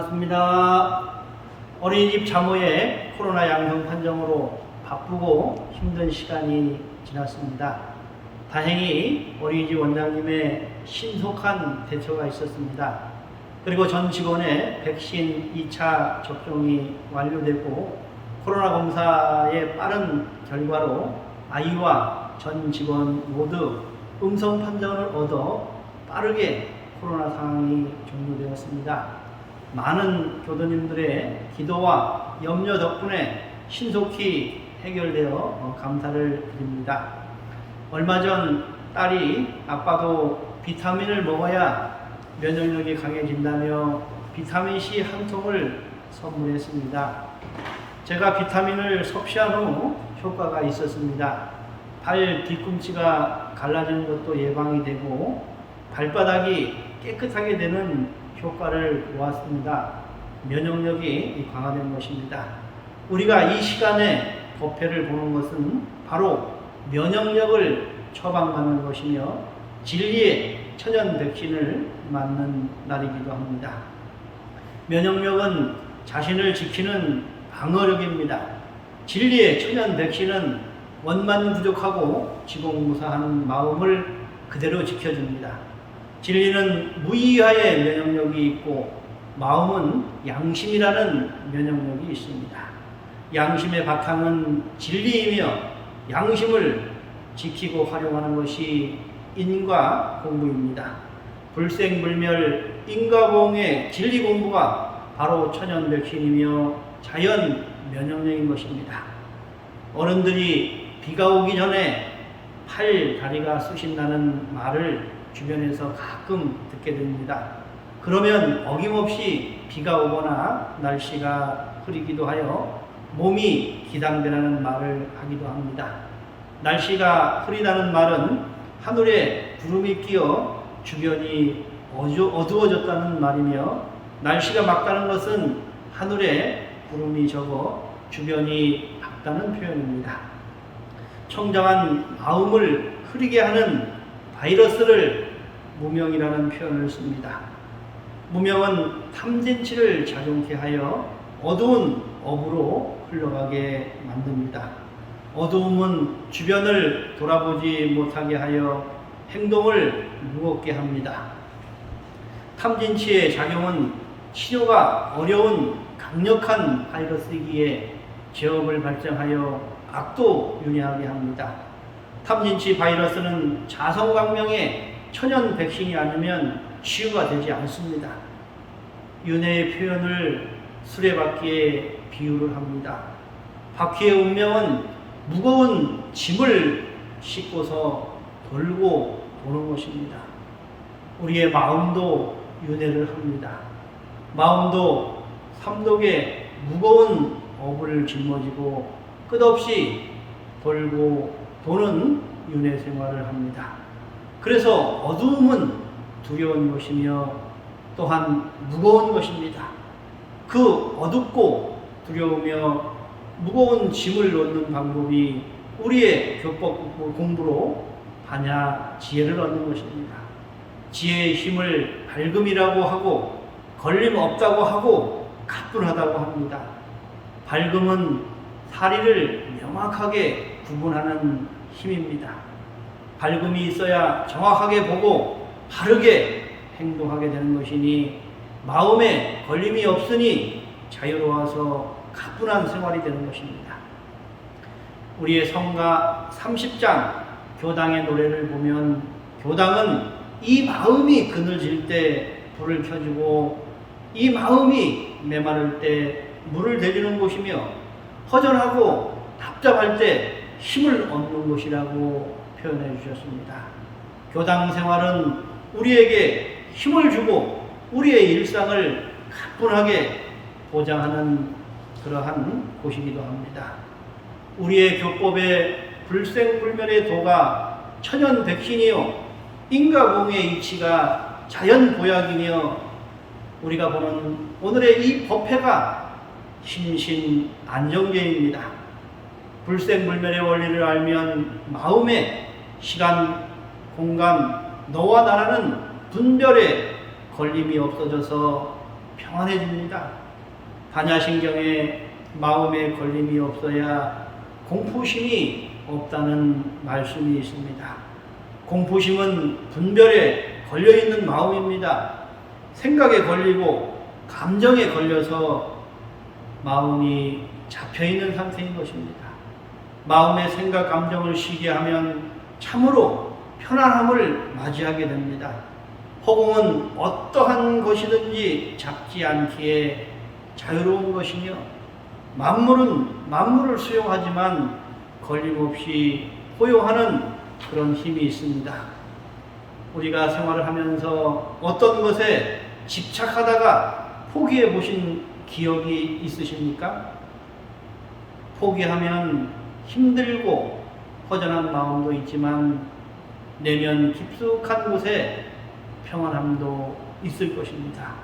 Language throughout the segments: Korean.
반갑습니다. 어린이집 자모의 코로나 양성 판정으로 바쁘고 힘든 시간이 지났습니다. 다행히 어린이집 원장님의 신속한 대처가 있었습니다. 그리고 전 직원의 백신 2차 접종이 완료되고 코로나 검사의 빠른 결과로 아이와 전 직원 모두 음성 판정을 얻어 빠르게 코로나 상황이 종료되었습니다. 많은 교도님들의 기도와 염려 덕분에 신속히 해결되어 감사를 드립니다. 얼마 전 딸이 아빠도 비타민을 먹어야 면역력이 강해진다며 비타민C 한 통을 선물했습니다. 제가 비타민을 섭취한 후 효과가 있었습니다. 발 뒤꿈치가 갈라지는 것도 예방이 되고 발바닥이 깨끗하게 되는 효과를 보았습니다. 면역력이 강화된 것입니다. 우리가 이 시간에 법회를 보는 것은 바로 면역력을 처방받는 것이며 진리의 천연 백신을 맞는 날이기도 합니다. 면역력은 자신을 지키는 방어력입니다. 진리의 천연 백신은 원만 부족하고 지공무사한 마음을 그대로 지켜줍니다. 진리는 무이하의 면역력이 있고 마음은 양심이라는 면역력이 있습니다. 양심의 바탕은 진리이며 양심을 지키고 활용하는 것이 인과 공부입니다. 불생불멸 인과보응의 진리 공부가 바로 천연 백신이며 자연 면역력인 것입니다. 어른들이 비가 오기 전에 팔, 다리가 쑤신다는 말을 주변에서 가끔 듣게 됩니다. 그러면 어김없이 비가 오거나 날씨가 흐리기도 하여 몸이 기당되라는 말을 하기도 합니다. 날씨가 흐리다는 말은 하늘에 구름이 끼어 주변이 어두워졌다는 말이며 날씨가 맑다는 것은 하늘에 구름이 적어 주변이 밝다는 표현입니다. 청정한 마음을 흐리게 하는 바이러스를 무명이라는 표현을 씁니다. 무명은 탐진치를 작용케 하여 어두운 업으로 흘러가게 만듭니다. 어두움은 주변을 돌아보지 못하게 하여 행동을 무겁게 합니다. 탐진치의 작용은 치료가 어려운 강력한 바이러스이기에 제업을 발생하여 악도 윤회하게 합니다. 탐진치 바이러스는 자성광명의 천연 백신이 아니면 치유가 되지 않습니다. 윤회의 표현을 수레바퀴에 비유를 합니다. 바퀴의 운명은 무거운 짐을 싣고서 돌고 도는 것입니다. 우리의 마음도 윤회를 합니다. 마음도 삼독의 무거운 업을 짊어지고 끝없이 돌고 도는 윤회 생활을 합니다. 그래서 어두움은 두려운 것이며 또한 무거운 것입니다. 그 어둡고 두려우며 무거운 짐을 놓는 방법이 우리의 교법 공부로 반야 지혜를 얻는 것입니다. 지혜의 힘을 밝음이라고 하고 걸림 없다고 하고 가뿐하다고 합니다. 밝음은 사리를 명확하게 구분하는 힘입니다. 밝음이 있어야 정확하게 보고 바르게 행동하게 되는 것이니 마음에 걸림이 없으니 자유로워서 가뿐한 생활이 되는 것입니다. 우리의 성가 30장 교당의 노래를 보면 교당은 이 마음이 그늘질 때 불을 켜주고 이 마음이 메마를 때 물을 대주는 곳이며 허전하고 답답할 때 힘을 얻는 곳이라고 표현해 주셨습니다. 교당 생활은 우리에게 힘을 주고 우리의 일상을 가뿐하게 보장하는 그러한 곳이기도 합니다. 우리의 교법의 불생불멸의 도가 천연 백신이요 인과공의 이치가 자연 보약이며 우리가 보는 오늘의 이 법회가 심신 안정제입니다. 불생불멸의 원리를 알면 마음에 시간, 공간, 너와 나라는 분별에 걸림이 없어져서 평안해집니다. 반야신경에 마음에 걸림이 없어야 공포심이 없다는 말씀이 있습니다. 공포심은 분별에 걸려있는 마음입니다. 생각에 걸리고 감정에 걸려서 마음이 잡혀있는 상태인 것입니다. 마음의 생각, 감정을 쉬게 하면 참으로 편안함을 맞이하게 됩니다. 허공은 어떠한 것이든지 잡지 않기에 자유로운 것이며 만물은 만물을 수용하지만 걸림없이 포용하는 그런 힘이 있습니다. 우리가 생활을 하면서 어떤 것에 집착하다가 포기해 보신 기억이 있으십니까? 포기하면 힘들고 허전한 마음도 있지만 내면 깊숙한 곳에 평안함도 있을 것입니다.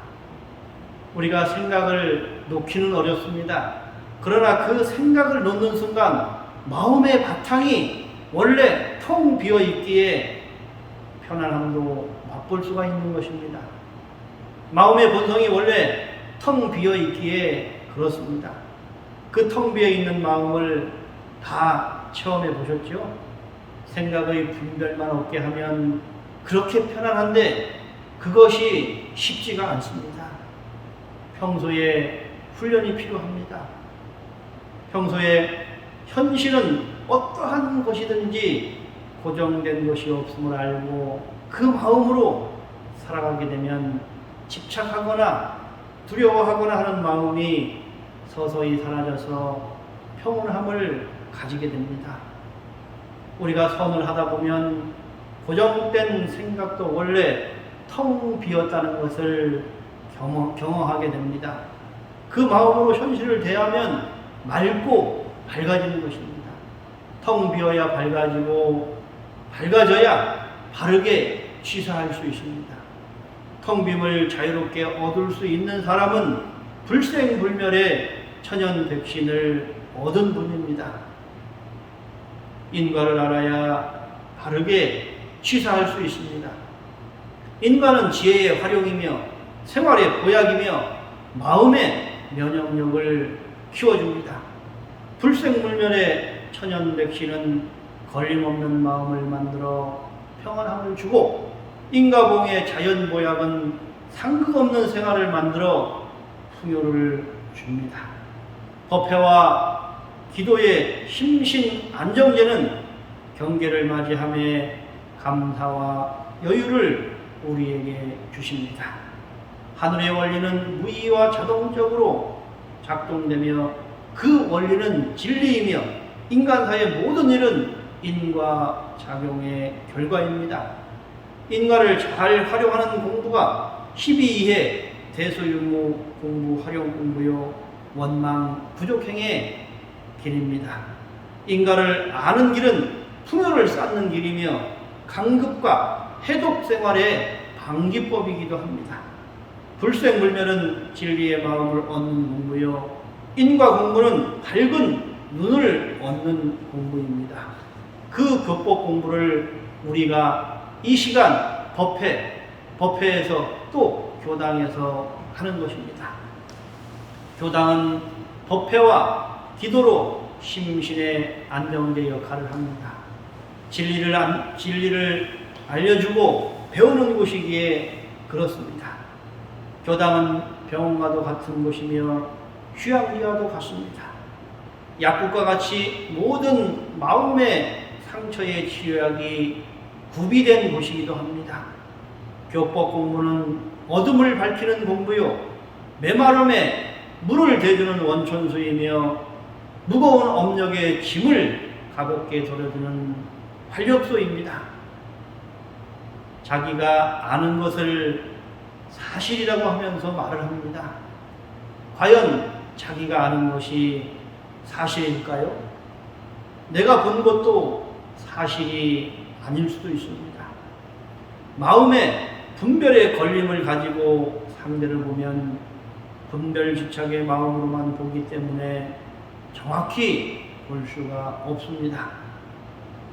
우리가 생각을 놓기는 어렵습니다. 그러나 그 생각을 놓는 순간 마음의 바탕이 원래 텅 비어 있기에 편안함도 맛볼 수가 있는 것입니다. 마음의 본성이 원래 텅 비어 있기에 그렇습니다. 그 텅 비어 있는 마음을 다 체험해 보셨죠? 생각의 분별만 없게 하면 그렇게 편안한데 그것이 쉽지가 않습니다. 평소에 훈련이 필요합니다. 평소에 현실은 어떠한 것이든지 고정된 것이 없음을 알고 그 마음으로 살아가게 되면 집착하거나 두려워하거나 하는 마음이 서서히 사라져서 평온함을 가지게 됩니다. 우리가 선을 하다 보면 고정된 생각도 원래 텅 비었다는 것을 경험하게 됩니다. 그 마음으로 현실을 대하면 맑고 밝아지는 것입니다. 텅 비어야 밝아지고 밝아져야 바르게 취사할 수 있습니다. 텅 빔을 자유롭게 얻을 수 있는 사람은 불생불멸의 천연백신을 얻은 분입니다. 인과를 알아야 바르게 취사할 수 있습니다. 인과는 지혜의 활용이며 생활의 보약이며 마음의 면역력을 키워줍니다. 불생불멸의 천연백신은 걸림없는 마음을 만들어 평안함을 주고 인과봉의 자연보약은 상극없는 생활을 만들어 풍요를 줍니다. 법회와 기도의 심신 안정제는 경계를 맞이함에 감사와 여유를 우리에게 주십니다. 하늘의 원리는 무의와 자동적으로 작동되며 그 원리는 진리이며 인간사의 모든 일은 인과 작용의 결과입니다. 인과를 잘 활용하는 공부가 12해 대소유무 공부 활용 공부요 원망 부족행의 길입니다. 인과를 아는 길은 풍요를 쌓는 길이며 강급과 해독 생활의 방기법이기도 합니다. 불생불멸은 진리의 마음을 얻는 공부요 인과 공부는 밝은 눈을 얻는 공부입니다. 그 교법 공부를 우리가 이 시간 법회에서 또 교당에서 하는 것입니다. 교당은 법회와 기도로 심신의 안정제 역할을 합니다. 진리를 알려주고 배우는 곳이기에 그렇습니다. 교당은 병원과도 같은 곳이며 휴양지와도 같습니다. 약국과 같이 모든 마음의 상처의 치료약이 구비된 곳이기도 합니다. 교법 공부는 어둠을 밝히는 공부요 메마름에 물을 대주는 원천수이며 무거운 업력의 짐을 가볍게 덜어주는 활력소입니다. 자기가 아는 것을 사실이라고 하면서 말을 합니다. 과연 자기가 아는 것이 사실일까요? 내가 본 것도 사실이 아닐 수도 있습니다. 마음의 분별의 걸림을 가지고 상대를 보면 분별지착의 마음으로만 보기 때문에 정확히 볼 수가 없습니다.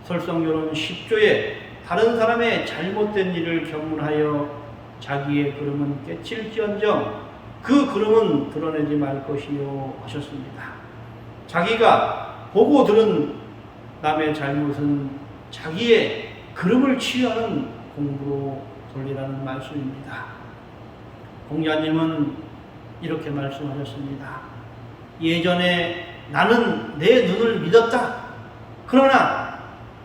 설성교는 10조에 다른 사람의 잘못된 일을 경문하여 자기의 그름은 깨칠지언정 그 그름은 드러내지 말 것이요 하셨습니다. 자기가 보고 들은 남의 잘못은 자기의 그름을 치유하는 공부로 돌리라는 말씀입니다. 공자님은 이렇게 말씀하셨습니다. 예전에 나는 내 눈을 믿었다. 그러나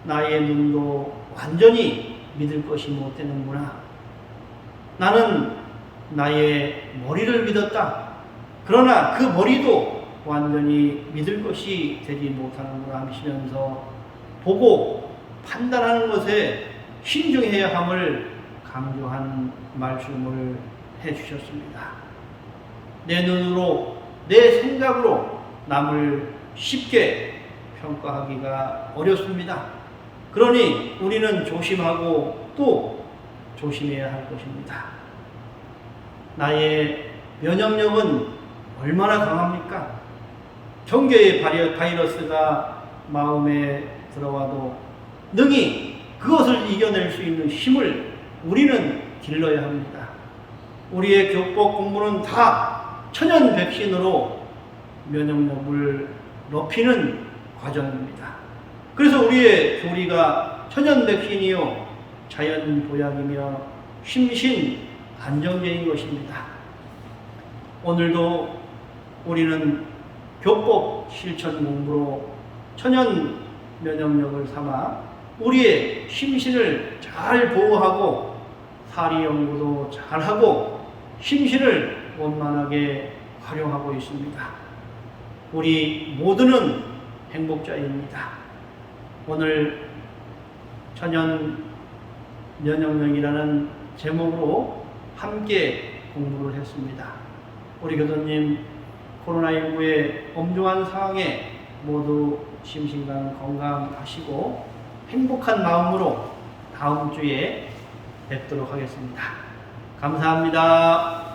나의 눈도 완전히 믿을 것이 못 되는구나. 나는 나의 머리를 믿었다. 그러나 그 머리도 완전히 믿을 것이 되지 못하는구나 하시면서 보고 판단하는 것에 신중해야 함을 강조한 말씀을 해주셨습니다. 내 눈으로, 내 생각으로 남을 쉽게 평가하기가 어렵습니다. 그러니 우리는 조심하고 또 조심해야 할 것입니다. 나의 면역력은 얼마나 강합니까? 경계의 바이러스가 마음에 들어와도 능히 그것을 이겨낼 수 있는 힘을 우리는 길러야 합니다. 우리의 교법 공부는 다 천연 백신으로 면역력을 높이는 과정입니다. 그래서 우리의 교리가 천연 백신이요 자연 보약이며 심신 안정제인 것입니다. 오늘도 우리는 교법 실천 공부로 천연 면역력을 삼아 우리의 심신을 잘 보호하고 사리 연구도 잘하고 심신을 원만하게 활용하고 있습니다. 우리 모두는 행복자입니다. 오늘 천연 면역력이라는 제목으로 함께 공부를 했습니다. 우리 교수님 코로나19의 엄중한 상황에 모두 심신간 건강하시고 행복한 마음으로 다음 주에 뵙도록 하겠습니다. 감사합니다.